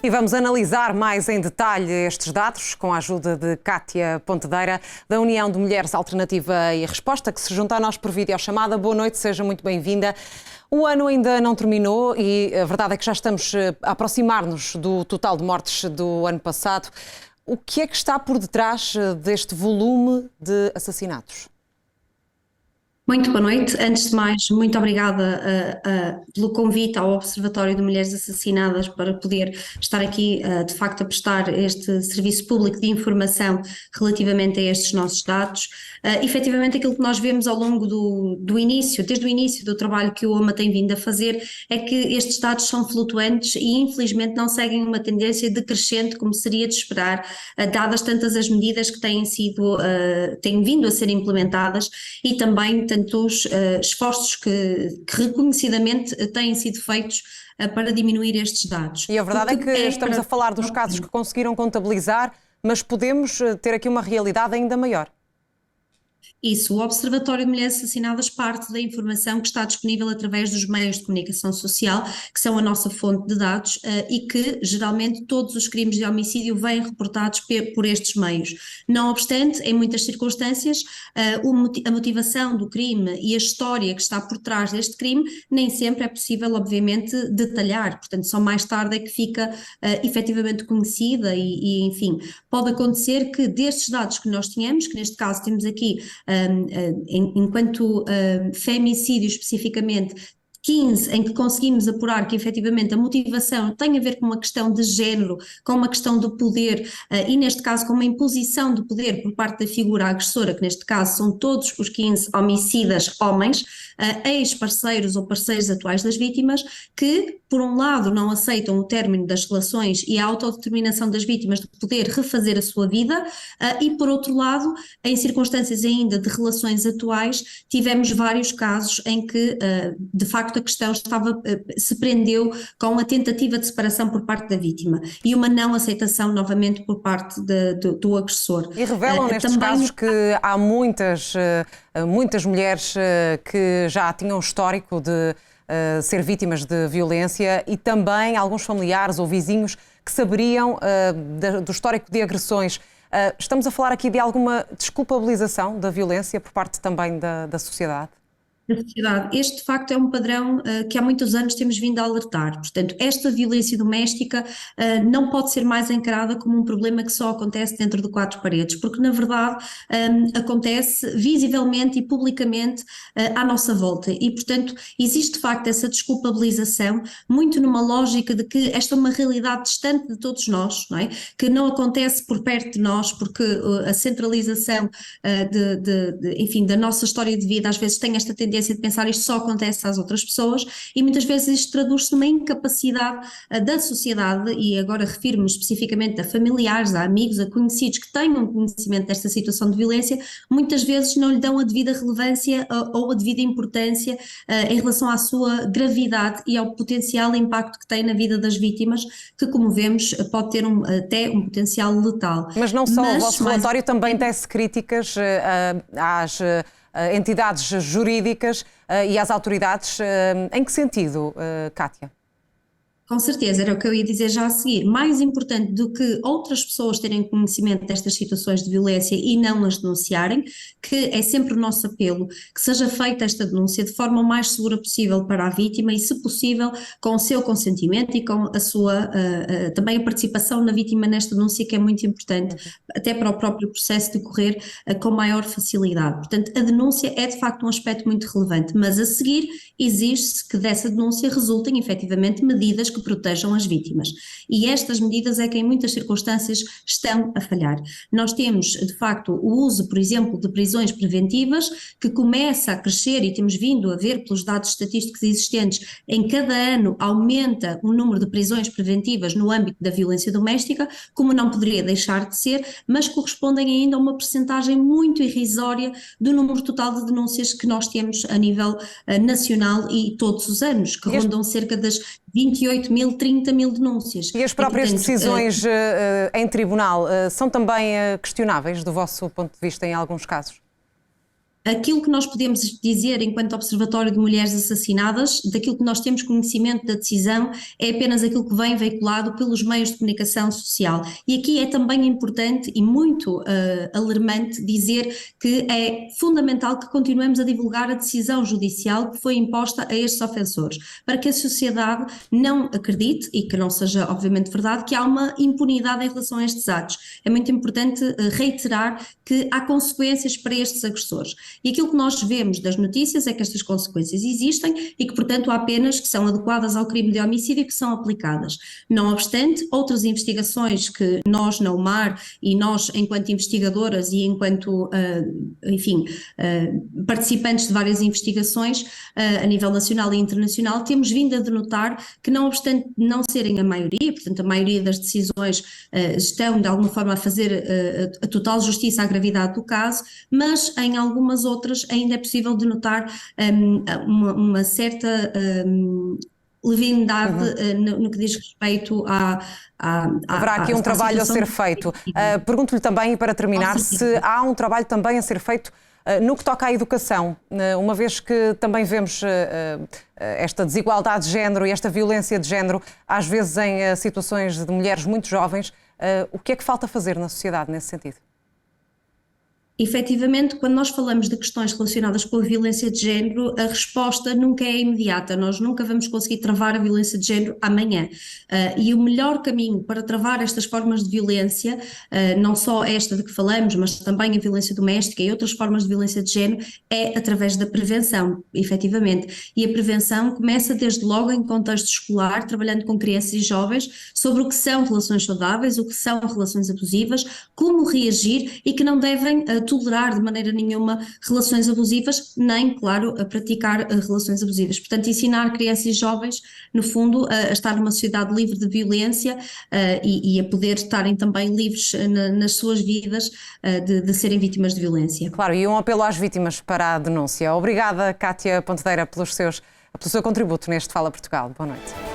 E vamos analisar mais em detalhe estes dados com a ajuda de Cátia Pontedeira, da União de Mulheres Alternativa e Resposta, que se junta a nós por videochamada. Boa noite, seja muito bem-vinda. O ano ainda não terminou e a verdade é que já estamos a aproximar-nos do total de mortes do ano passado. O que é que está por detrás deste volume de assassinatos? Muito boa noite. Antes de mais, muito obrigada pelo convite ao Observatório de Mulheres Assassinadas para poder estar aqui, de facto, a prestar este serviço público de informação relativamente a estes nossos dados. Efetivamente, aquilo que nós vemos ao longo do início, desde o início do trabalho que o OMA tem vindo a fazer, é que estes dados são flutuantes e, infelizmente, não seguem uma tendência decrescente, como seria de esperar, dadas tantas as medidas que têm vindo a ser implementadas e também tantos esforços que reconhecidamente têm sido feitos para diminuir estes dados. E a verdade é que estamos a falar dos casos que conseguiram contabilizar, mas podemos ter aqui uma realidade ainda maior. Isso, o Observatório de Mulheres Assassinadas parte da informação que está disponível através dos meios de comunicação social, que são a nossa fonte de dados e que geralmente todos os crimes de homicídio vêm reportados por estes meios. Não obstante, em muitas circunstâncias, a motivação do crime e a história que está por trás deste crime nem sempre é possível, obviamente, detalhar, portanto só mais tarde é que fica efetivamente conhecida e enfim, pode acontecer que destes dados que nós tínhamos, que neste caso temos aqui enquanto femicídio especificamente, 15 em que conseguimos apurar que efetivamente a motivação tem a ver com uma questão de género, com uma questão do poder e neste caso com uma imposição de poder por parte da figura agressora, que neste caso são todos os 15 homicidas homens, ex-parceiros ou parceiros atuais das vítimas, que por um lado não aceitam o término das relações e a autodeterminação das vítimas de poder refazer a sua vida e por outro lado, em circunstâncias ainda de relações atuais, tivemos vários casos em que de facto a questão se prendeu com a tentativa de separação por parte da vítima e uma não aceitação novamente por parte do agressor. E revelam nestes casos que há muitas mulheres que já tinham histórico de ser vítimas de violência e também alguns familiares ou vizinhos que saberiam do histórico de agressões. Estamos a falar aqui de alguma desculpabilização da violência por parte também da sociedade? Da sociedade. Este, de facto, é um padrão que há muitos anos temos vindo a alertar. Portanto, esta violência doméstica não pode ser mais encarada como um problema que só acontece dentro de quatro paredes, porque, na verdade, acontece visivelmente e publicamente à nossa volta. E, portanto, existe, de facto, essa desculpabilização, muito numa lógica de que esta é uma realidade distante de todos nós, não é? Que não acontece por perto de nós, porque a centralização enfim, da nossa história de vida às vezes tem esta tendência de pensar isto só acontece às outras pessoas e muitas vezes isto traduz-se numa incapacidade da sociedade, e agora refiro-me especificamente a familiares, a amigos, a conhecidos que tenham conhecimento desta situação de violência, muitas vezes não lhe dão a devida relevância ou a devida importância em relação à sua gravidade e ao potencial impacto que tem na vida das vítimas, que, como vemos, pode ter até um potencial letal. Mas não só, o vosso relatório também tece críticas às entidades jurídicas e às autoridades. Em que sentido, Cátia? Com certeza, era o que eu ia dizer já a seguir. Mais importante do que outras pessoas terem conhecimento destas situações de violência e não as denunciarem, que é sempre o nosso apelo, que seja feita esta denúncia de forma o mais segura possível para a vítima e, se possível, com o seu consentimento e com a sua, também a participação da vítima nesta denúncia, que é muito importante, até para o próprio processo decorrer com maior facilidade. Portanto, a denúncia é de facto um aspecto muito relevante, mas a seguir exige-se que dessa denúncia resultem efetivamente medidas que protejam as vítimas. E estas medidas é que em muitas circunstâncias estão a falhar. Nós temos, de facto, o uso, por exemplo, de prisões preventivas, que começa a crescer e temos vindo a ver pelos dados estatísticos existentes, em cada ano aumenta o número de prisões preventivas no âmbito da violência doméstica, como não poderia deixar de ser, mas correspondem ainda a uma percentagem muito irrisória do número total de denúncias que nós temos a nível nacional e todos os anos, que rondam cerca das 28.000, 30.000 denúncias. E as próprias decisões em tribunal são também questionáveis do vosso ponto de vista em alguns casos? aquilo que nós podemos dizer enquanto Observatório de Mulheres Assassinadas, daquilo que nós temos conhecimento da decisão, é apenas aquilo que vem veiculado pelos meios de comunicação social. E aqui é também importante e muito alarmante dizer que é fundamental que continuemos a divulgar a decisão judicial que foi imposta a estes ofensores, para que a sociedade não acredite, e que não seja obviamente verdade, que há uma impunidade em relação a estes atos. É muito importante reiterar que há consequências para estes agressores. E aquilo que nós vemos das notícias é que estas consequências existem e que, portanto, há penas que são adequadas ao crime de homicídio que são aplicadas. Não obstante, outras investigações que nós na UMAR e nós enquanto investigadoras e enquanto, participantes de várias investigações a nível nacional e internacional, temos vindo a denotar que, não obstante não serem a maioria, portanto a maioria das decisões estão de alguma forma a fazer a total justiça à gravidade do caso, mas em algumas outras ainda é possível denotar uma certa leviandade no que diz respeito Haverá aqui um trabalho a ser feito. Pergunto-lhe também, e para terminar, se há um trabalho também a ser feito no que toca à educação, uma vez que também vemos esta desigualdade de género e esta violência de género, às vezes em situações de mulheres muito jovens, o que é que falta fazer na sociedade nesse sentido? Efetivamente, quando nós falamos de questões relacionadas com a violência de género, a resposta nunca é imediata, nós nunca vamos conseguir travar a violência de género amanhã. E o melhor caminho para travar estas formas de violência, não só esta de que falamos, mas também a violência doméstica e outras formas de violência de género, é através da prevenção, efetivamente. E a prevenção começa desde logo em contexto escolar, trabalhando com crianças e jovens sobre o que são relações saudáveis, o que são relações abusivas, como reagir e que não devem tolerar de maneira nenhuma relações abusivas, nem, claro, a praticar relações abusivas. Portanto, ensinar crianças e jovens, no fundo, a estar numa sociedade livre de violência e a poder estarem também livres nas suas vidas de serem vítimas de violência. Claro, e um apelo às vítimas para a denúncia. Obrigada, Cátia Pontedeira, pelo seu contributo neste Fala Portugal. Boa noite.